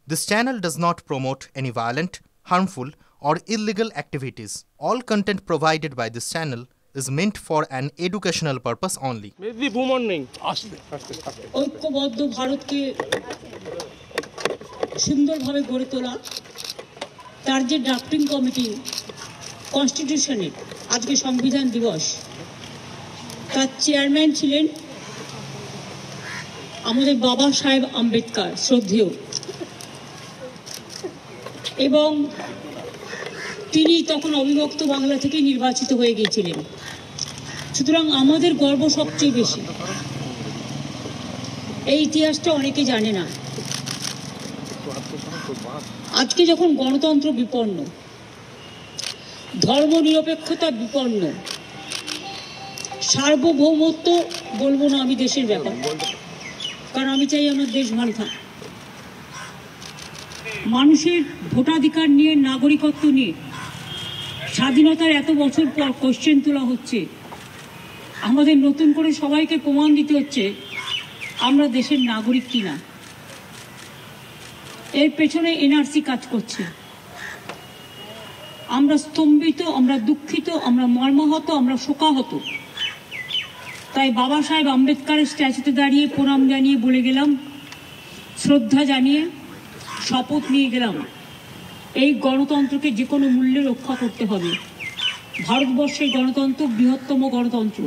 This channel does not promote any violent, harmful, or illegal activities. All content provided by this channel is meant for an educational purpose only. ঐক্যবদ্ধ ভারতকে সুন্দরভাবে গড়ে তোলা তার যে drafting committee কনস্টিটিউশনের আজকে সংবিধান দিবস তার চেয়ারম্যান ছিলেন আমাদের বাবা সাহেব আম্বেদকর শ্রদ্ধেয় এবং তিনি তখন অবিভক্ত বাংলা থেকে নির্বাচিত হয়ে গিয়েছিলেন। সুতরাং আমাদের গর্ব সবচেয়ে বেশি। এই ইতিহাসটা অনেকে জানে না। আজকে যখন গণতন্ত্র বিপন্ন, ধর্মনিরপেক্ষতা বিপন্ন, সার্বভৌমত্ব বলবো না আমি দেশের ব্যাপার, কারণ আমি চাই আমার দেশ ভালো থাক, মানুষের ভোটাধিকার নিয়ে, নাগরিকত্ব নিয়ে স্বাধীনতার এত বছর পর কোশ্চেন তোলা হচ্ছে। আমাদের নতুন করে সবাইকে প্রমাণ দিতে হচ্ছে আমরা দেশের নাগরিক কিনা। এর পেছনে এনআরসি কাজ করছে। আমরা স্তম্ভিত, আমরা দুঃখিত, আমরা মর্মাহত, আমরা শোকাহত। তাই বাবা সাহেব আম্বেদকরের স্ট্যাচুতে দাঁড়িয়ে প্রণাম জানিয়ে বলে গেলাম, শ্রদ্ধা জানিয়ে শপথ নিয়ে গেলাম, এই গণতন্ত্রকে যে কোনো মূল্যে রক্ষা করতে হবে। ভারতবর্ষের গণতন্ত্র বৃহত্তম গণতন্ত্র।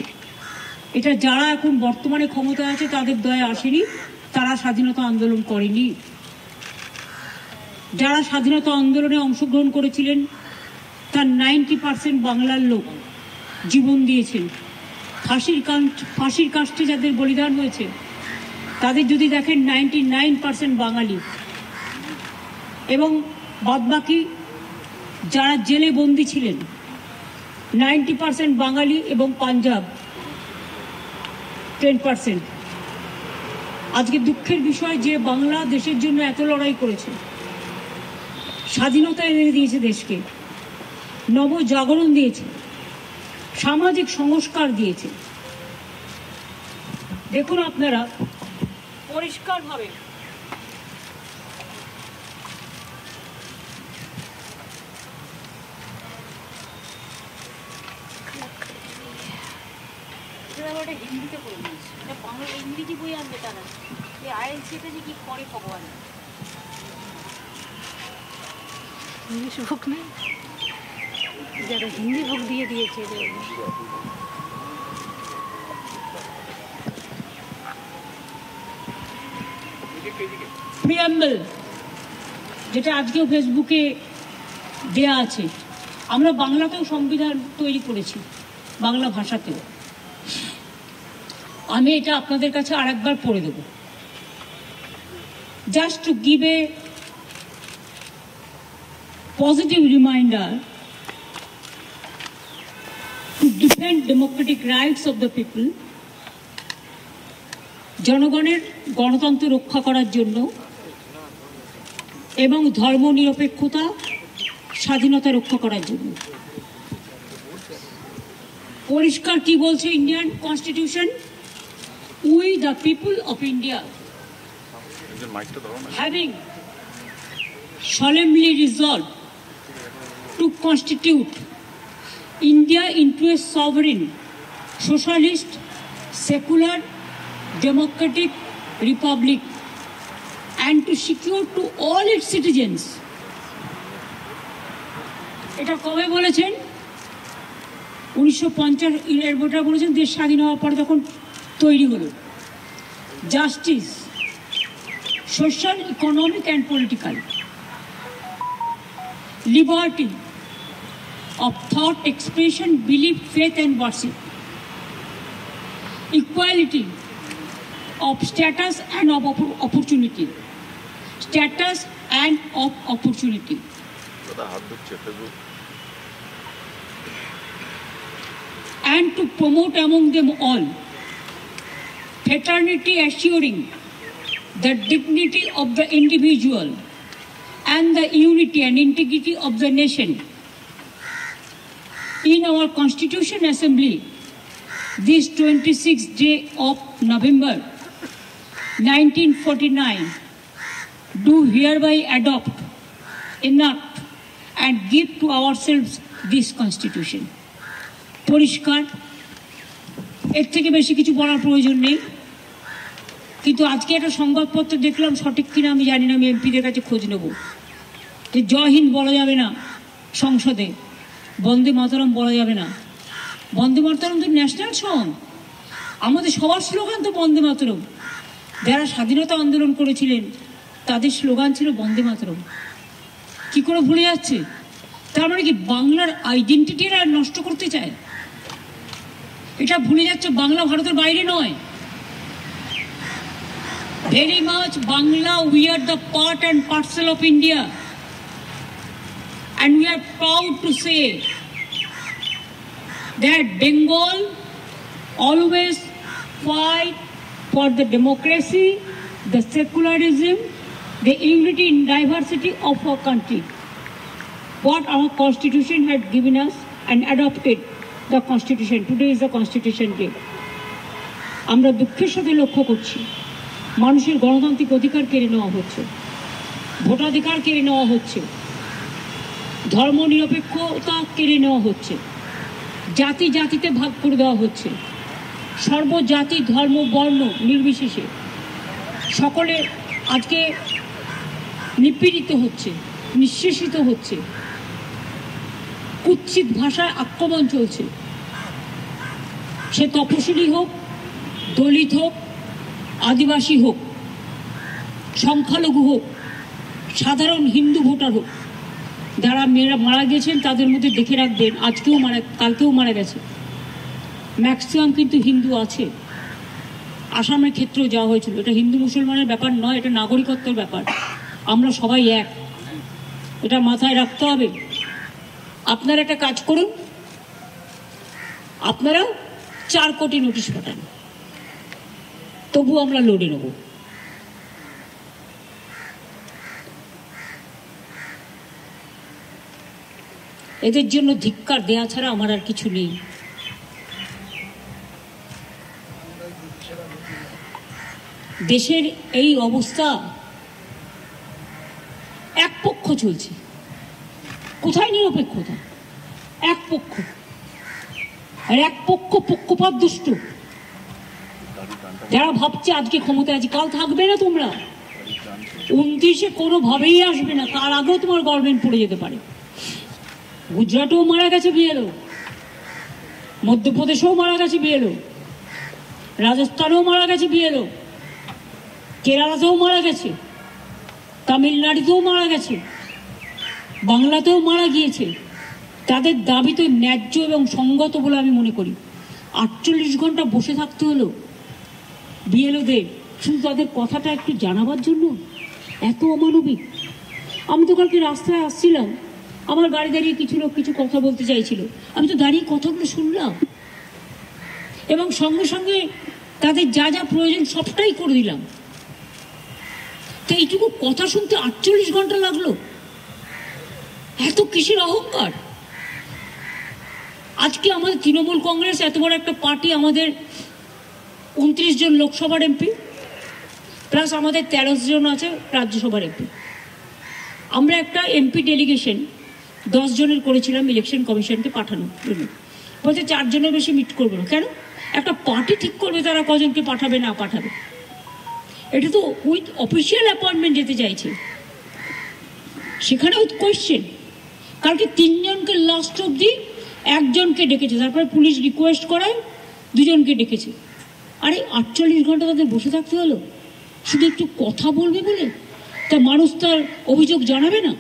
এটা যারা এখন বর্তমানে ক্ষমতায় আছে তাদের দয়া আসেনি, তারা স্বাধীনতা আন্দোলন করেনি। যারা স্বাধীনতা আন্দোলনে অংশগ্রহণ করেছিলেন তার 90% বাংলার লোক জীবন দিয়েছেন। ফাঁসির কাষ্ঠে যাদের বলিদান হয়েছে তাদের যদি দেখেন 99% বাঙালি, এবং বাদবাকি যারা জেলে বন্দী ছিলেন 90% বাঙালি এবং পাঞ্জাব 10%। আজকে দুঃখের বিষয় যে বাংলা দেশের জন্য এত লড়াই করেছে, স্বাধীনতা এনে দিয়েছে দেশকে, নবজাগরণ দিয়েছে, সামাজিক সংস্কার দিয়েছে। দেখুন আপনারা পরিষ্কারভাবে হিন্দিতে করে দিয়েছে, বাংলা ইংরেজি বই আনবে তারা, এই আইএলসিটা যে কি করে ভগবান। ইংলিশ বুক নেই, যারা হিন্দি বুক দিয়ে দিয়েছে। প্রিয়াম্বল যেটা আজকেও ফেসবুকে দেয়া আছে, আমরা বাংলাতেও সংবিধান তৈরি করেছি, বাংলা ভাষাতেও। আমি এটা আপনাদের কাছে আরেকবার পড়ে দেব, just to give a positive reminder to defend democratic rights of the people, জনগণের গণতন্ত্র রক্ষা করার জন্য এবং ধর্মনিরপেক্ষতা, স্বাধীনতা রক্ষা করার জন্য। পরিষ্কার কি বলছে Indian constitution? We the people of India, having solemnly resolved to constitute India into a sovereign, socialist, secular, democratic republic, and to secure to all its citizens. এটা কবে বলেছেন? 1950 এর ভোটার বলেছেন, দেশ স্বাধীন হওয়ার পরে যখন তৈরি হলো। Justice, social, economic and political, liberty of thought, expression, belief, faith and worship, equality of status and of opportunity, status and of opportunity, and to promote among them all fraternity, assuring the dignity of the individual and the unity and integrity of the nation. In our Constitution Assembly, this 26th day of November 1949, do hereby adopt, enact and give to ourselves this constitution. পরিষ্কার, এর থেকে বেশি কিছু বলার প্রয়োজন নেই। কিন্তু আজকে একটা সংবাদপত্র দেখলাম, সঠিক কিনা আমি জানি না, আমি এমপিদের কাছে খোঁজ নেব, যে জয় হিন্দ বলা যাবে না সংসদে, বন্দে মাতরম বলা যাবে না। বন্দে মাতরম তো ন্যাশনাল সং, আমাদের সবার স্লোগান তো বন্দে মাতরম। যারা স্বাধীনতা আন্দোলন করেছিলেন তাদের স্লোগান ছিল বন্দে মাতরম। কি করে ভুলে যাচ্ছে? তার মানে কি বাংলার আইডেন্টিটি এরা নষ্ট করতে চায়? এটা ভুলে যাচ্ছে বাংলা ভারতের বাইরে নয়। Very much Bangla, we are the part and parcel of India, and we are proud to say that Bengal always fight for the democracy, the secularism, the unity in diversity of our country. What our constitution had given us and adopted the constitution. Today is the constitution day. আমরা দুঃখের সাথে লক্ষ্য করছি মানুষের গণতান্ত্রিক অধিকার কেড়ে নেওয়া হচ্ছে, ভোটাধিকার কেড়ে নেওয়া হচ্ছে, ধর্ম নিরপেক্ষতা কেড়ে নেওয়া হচ্ছে, জাতি জাতিতে ভাগ করে দেওয়া হচ্ছে, সর্বজাতি ধর্ম বর্ণ নির্বিশেষে সকলে আজকে নিপীড়িত হচ্ছে, নিঃশেষিত হচ্ছে, কুৎসিত ভাষায় আক্রমণ চলছে। সে তপশিলি হোক, দলিত হোক, আদিবাসী হোক, সংখ্যালঘু হোক, সাধারণ হিন্দু ভোটার হোক, যারা মেয়েরা মারা গেছেন তাদের মধ্যে দেখে রাখবেন, আজকেও কালকেও মারা গেছে, ম্যাক্সিমাম কিন্তু হিন্দু আছে। আসামের ক্ষেত্রেও যাওয়া হয়েছিল। এটা হিন্দু মুসলমানের ব্যাপার নয়, এটা নাগরিকত্বের ব্যাপার। আমরা সবাই এক, এটা মাথায় রাখতে হবে। আপনারা একটা কাজ করুন, আপনারা 4 কোটি নোটিশ পাঠান, তবু আমরা লড়ে নেব। এদের জন্য ধিক্কার দেয়া ছাড়া আমার আর কিছু নেই। দেশের এই অবস্থা, এক পক্ষ চলছে, কোথায় নিরপেক্ষতা? এক পক্ষ, আর এক পক্ষ পক্ষপাত দুষ্ট। যারা ভাবছে আজকে ক্ষমতায় আছে, কাল থাকবে না তোমরা, 29-এ কোনোভাবেই আসবে না, তার আগেও তোমার গভর্নমেন্ট পড়ে যেতে পারে। গুজরাটেও মারা গেছে বিএলও, মধ্যপ্রদেশেও মারা গেছে বিএলও, রাজস্থানেও মারা গেছে বিএলও, কেরালাতেও মারা গেছে, তামিলনাড়ুতেও মারা গেছে, বাংলাতেও মারা গিয়েছে। তাদের দাবি তো ন্যায্য এবং সঙ্গত বলে আমি মনে করি। 48 ঘন্টা বসে থাকতে হলো বিএলওদের, শুধু তাদের কথাটা একটু জানাবার জন্য? এত অমানবিক। আমি তো কালকে রাস্তায় আসছিলাম, আমার গাড়ি দাঁড়িয়ে কিছু লোক কিছু কথা বলতে চাইছিল, আমি তো দাঁড়িয়ে কথাগুলো শুনলাম এবং সঙ্গে সঙ্গে তাদের যা যা প্রয়োজন সবটাই করে দিলাম। তো এইটুকু কথা শুনতে 48 ঘন্টা লাগলো? এত কিসের অহংকার? আজকে আমাদের তৃণমূল কংগ্রেস এত বড় একটা পার্টি, আমাদের 29 জন লোকসভার এমপি প্লাস আমাদের 13 জন আছে রাজ্যসভার এমপি। আমরা একটা এমপি ডেলিগেশন 10 জনের করেছিলাম ইলেকশন কমিশনকে পাঠানোর জন্য। বলছে 4 জনের বেশি মিট করবে না। কেন? একটা পার্টি ঠিক করবে তারা কজনকে পাঠাবে না পাঠাবে। এটা তো উইথ অফিসিয়াল অ্যাপয়েন্টমেন্ট যেতে চাইছে, সেখানে উইথ কোয়েশ্চেন। কালকে 3 জনকে লাস্ট অব্দি, 1 জনকে ডেকেছে, তারপরে পুলিশ রিকোয়েস্ট করায় 2 জনকে ডেকেছে। আরে 48 ঘন্টা তাদের বসে থাকতে হলো শুধু একটু কথা বলবে বলে? তা মানুষ তার অভিযোগ জানাবে না?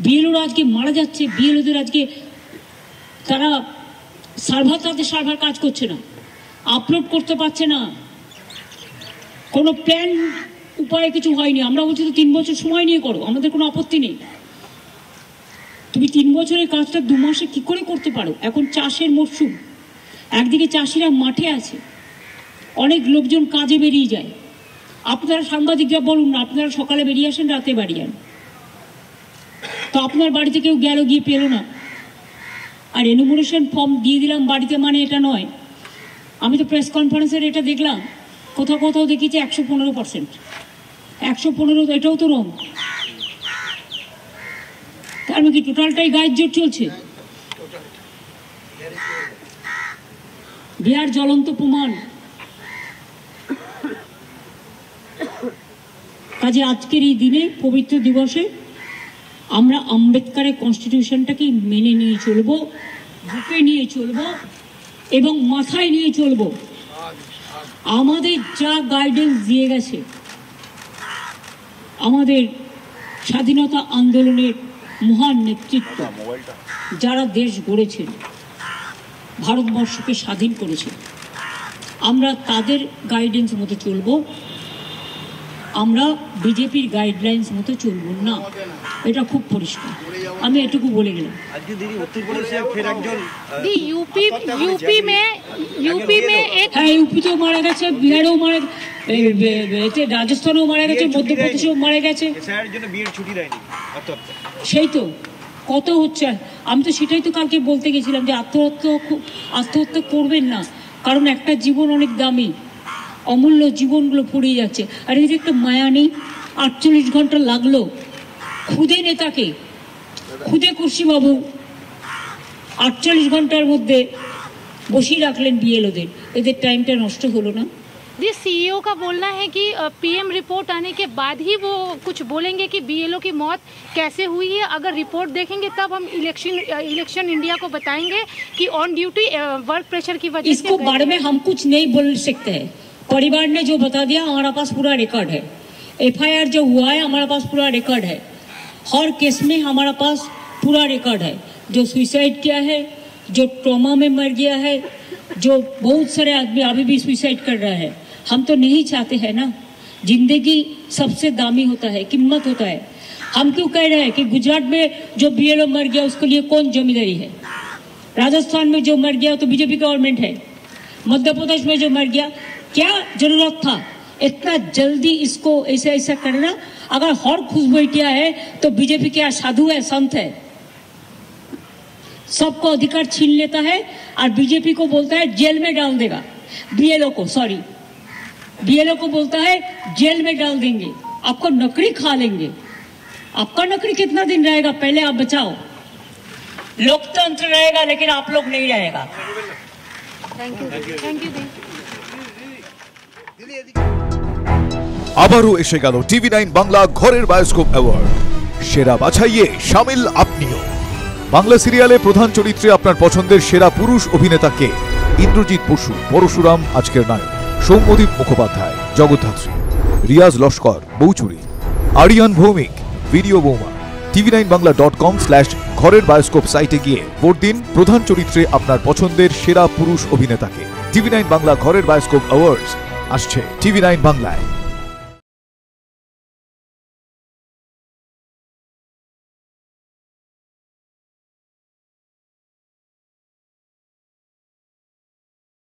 বিএলওরা আজকে মারা যাচ্ছে, বিএলওদের আজকে তারা তাদের সার্ভার কাজ করছে না, আপলোড করতে পারছে না, কোনো প্ল্যান উপায়ে কিছু হয়নি। আমরা বলছি তো 3 বছর সময় নিয়ে করো, আমাদের কোনো আপত্তি নেই। তুমি 3 বছরের কাজটা 2 মাসে কি করে করতে পারো? এখন চাষের মরশুম, একদিকে চাষিরা মাঠে আছে, অনেক লোকজন কাজে বেরিয়ে যায়। আপনারা সাংবাদিকরা বলুন না, আপনারা সকালে বেরিয়ে আসেন, রাতে বাড়ি যান, তো আপনার বাড়িতে কেউ গেল, গিয়ে পেল না, আর এনুমারেশন ফর্ম দিয়ে দিলাম বাড়িতে, মানে এটা নয়। আমি তো প্রেস কনফারেন্সের এটা দেখলাম, কোথাও কোথাও দেখেছি 115%। 115 এটাও তো রং। তার মানে কি টোটালটাই গায়ের জোর চলছে? বিহার জ্বলন্ত প্রমাণ। কাজে আজকের এই দিনে পবিত্র দিবসে আমরা আম্বেদকরের কনস্টিটিউশনটাকে মেনে নিয়ে চলবো, বুকে নিয়ে চলবো এবং মাথায় নিয়ে চলবো। আমাদের যা গাইডেন্স দিয়ে গেছে আমাদের স্বাধীনতা আন্দোলনের মহান নেতৃত্ব, যারা দেশ গড়েছেন, ভারতবর্ষকে স্বাধীন করেছেন, আমরা তাদের গাইডেন্স মতো চলবো। আমরা বিজেপির গাইডলাইন্স মতো চলবো না, এটা খুব পরিষ্কার। আমি এটুকু বলে গেলাম। यूपी तो मारा গেছে, বিহারেও মারা গেছে, রাজস্থানেও মারা গেছে, মধ্যপ্রদেশেও মারা গেছে। সেই তো কত হচ্ছে। আমি তো সেটাই তো কালকে বলতে গেছিলাম যে আত্মহত্যা করবেন না, কারণ একটা জীবন অনেক দামি, অমূল্য জীবনগুলো পড়ে যাচ্ছে। আর এই যে একটা মায়া নেই, 48 ঘন্টা লাগলো খুদে নেতাকে, খুদে কুর্সিবাবু 48 ঘন্টার মধ্যে বসিয়ে রাখলেন বিএলওদের, এদের টাইমটা নষ্ট হলো না? जी, सीईओ का बोलना है कि पीएम रिपोर्ट आने के बाद ही वो कुछ बोलेंगे कि बीएलओ की मौत कैसे हुई है। अगर रिपोर्ट देखेंगे तब हम इलेक्शन इंडिया को बताएंगे कि ऑन ड्यूटी वर्क प्रेशर की वजह से। इसको बारे में हम कुछ नहीं बोल सकते हैं। परिवार ने जो बता दिया हमारा पास पूरा रिकॉर्ड है, एफआईआर जो हुआ है हमारा पास पूरा रिकॉर्ड है, हर केस में हमारा पास पूरा रिकॉर्ड है। जो सुसाइड किया है, जो ट्रॉमा में मर गया है, जो बहुत सारे आदमी अभी भी सुसाइड कर रहा है। हम तो नहीं चाहते हैं ना, जिंदगी सबसे दामी होता है, कीमत होता है। हम क्यों कह रहे हैं कि गुजरात में जो बीएलओ मर गया उसके लिए कौन जिम्मेदारी है? राजस्थान में जो मर गया तो बीजेपी गवर्नमेंट है। मध्य प्रदेश में जो मर गया, क्या जरूरत था इतना जल्दी इसको ऐसा ऐसा करना? अगर हर खुशबैठिया है तो बीजेपी क्या साधु है, संत है? सबको अधिकार छीन लेता है और बीजेपी को बोलता है जेल में डाल देगा। बीएलओ को बोलता है जेल में डाल देंगे, आपको नौकरी खा लेंगे। आपका नौकरी कितना दिन रहेगा, पहले आप बचाओ। लोकतंत्र रहेगा लेकिन आप लोग नहीं रहेगा। Thank you. আবারও এসে গেল টিভি9 বাংলা ঘরের বায়োস্কোপ অ্যাওয়ার্ড। সেরা বাছাইয়ে শামিল আপনিও। বাংলা সিরিয়ালে প্রধান চরিত্রে আপনার পছন্দের সেরা পুরুষ অভিনেতাকে? ইন্দ্রজিৎ বসু পরশুরাম আজকের নায়ক, সৌম্যদীপ মুখোপাধ্যায় জগদ্ধাত্রী, রিয়াজ লস্কর বৌচুরি, আরিয়ান ভৌমিক ভিডিও বৌমা। tv9bangla.com/ঘরের বায়োস্কোপ সাইটে গিয়ে ভোট দিন প্রধান চরিত্রে আপনার পছন্দের সেরা পুরুষ অভিনেতাকে। টিভি9 বাংলা ঘরের বায়োস্কোপ অ্যাওয়ার্ডস আসছে টিভি9 বাংলায়।